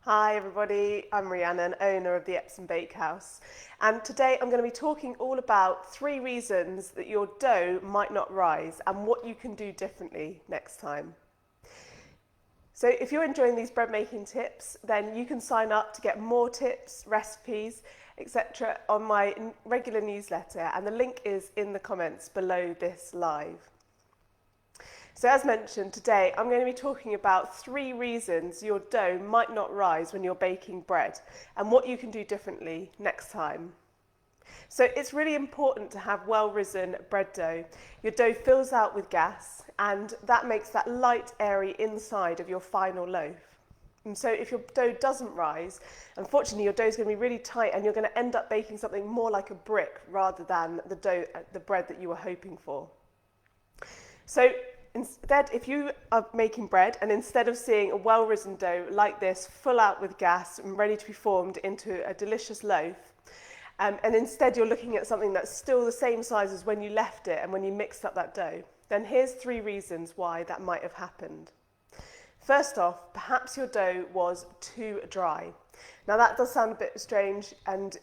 Hi everybody, I'm Rhiannon, owner of the Epsom Bakehouse, and today I'm going to be talking all about 3 reasons that your dough might not rise and what you can do differently next time. So if you're enjoying these bread making tips, then you can sign up to get more tips, recipes, etc. on my regular newsletter, and the link is in the comments below this live. So as mentioned, today I'm going to be talking about 3 reasons your dough might not rise when you're baking bread and what you can do differently next time. So it's really important to have well-risen bread dough. Your dough fills out with gas and that makes that light, airy inside of your final loaf. And so if your dough doesn't rise, unfortunately your dough is going to be really tight and you're going to end up baking something more like a brick rather than the bread that you were hoping for. So instead, if you are making bread and instead of seeing a well-risen dough like this, full out with gas and ready to be formed into a delicious loaf, and instead you're looking at something that's still the same size as when you left it and when you mixed up that dough, then here's 3 reasons why that might have happened. First off, perhaps your dough was too dry. Now that does sound a bit strange, and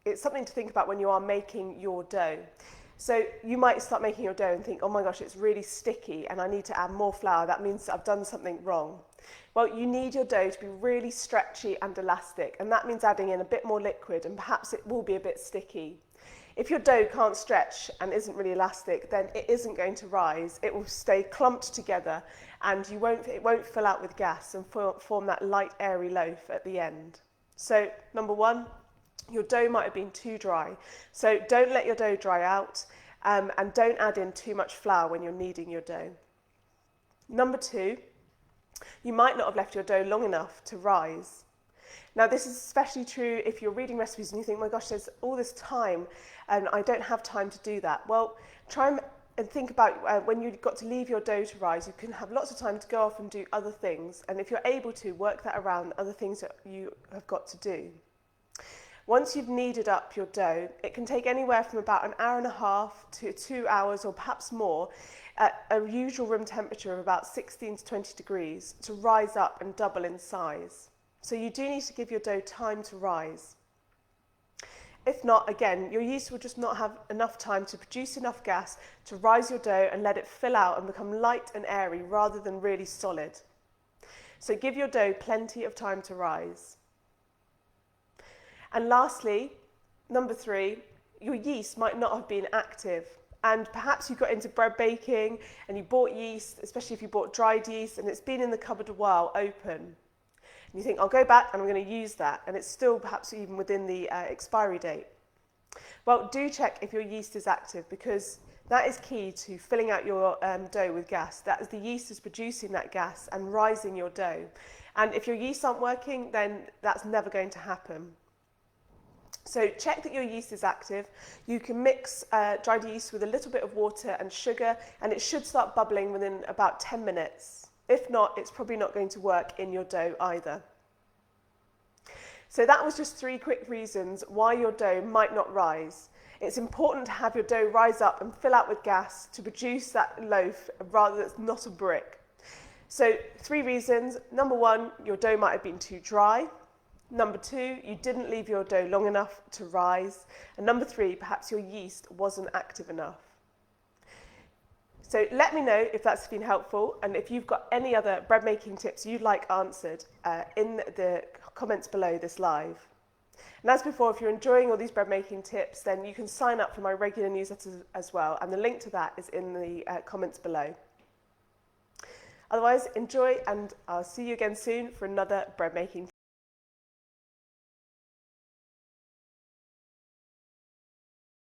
it's something to think about when you are making your dough. So you might start making your dough and think, oh my gosh, it's really sticky and I need to add more flour. That means I've done something wrong. Well, you need your dough to be really stretchy and elastic, and that means adding in a bit more liquid, and perhaps it will be a bit sticky. If your dough can't stretch and isn't really elastic, then it isn't going to rise. It will stay clumped together and it won't fill out with gas and form that light, airy loaf at the end. So number 1, your dough might have been too dry. So don't let your dough dry out, and don't add in too much flour when you're kneading your dough. Number 2, you might not have left your dough long enough to rise. Now this is especially true if you're reading recipes and you think, my gosh, there's all this time and I don't have time to do that. Well, try and think about when you've got to leave your dough to rise, you can have lots of time to go off and do other things, and if you're able to, work that around other things that you have got to do. Once you've kneaded up your dough, it can take anywhere from about an hour and a half to 2 hours or perhaps more at a usual room temperature of about 16 to 20 degrees to rise up and double in size. So you do need to give your dough time to rise. If not, again, your yeast will just not have enough time to produce enough gas to rise your dough and let it fill out and become light and airy rather than really solid. So give your dough plenty of time to rise. And lastly, number 3, your yeast might not have been active. And perhaps you got into bread baking and you bought yeast, especially if you bought dried yeast, and it's been in the cupboard a while open. And you think, I'll go back and I'm going to use that, and it's still perhaps even within the expiry date. Well, do check if your yeast is active, because that is key to filling out your dough with gas. That is, the yeast is producing that gas and rising your dough. And if your yeast aren't working, then that's never going to happen. So check that your yeast is active. You can mix dried yeast with a little bit of water and sugar, and it should start bubbling within about 10 minutes. If not, it's probably not going to work in your dough either. So that was just 3 quick reasons why your dough might not rise. It's important to have your dough rise up and fill out with gas to produce that loaf rather than not a brick. So 3 reasons. Number 1, your dough might have been too dry. Number 2, you didn't leave your dough long enough to rise. And number 3, perhaps your yeast wasn't active enough. So let me know if that's been helpful, and if you've got any other bread making tips you'd like answered in the comments below this live. And as before, if you're enjoying all these bread making tips, then you can sign up for my regular newsletter as well, and the link to that is in the comments below. Otherwise, enjoy, and I'll see you again soon for another bread making tip.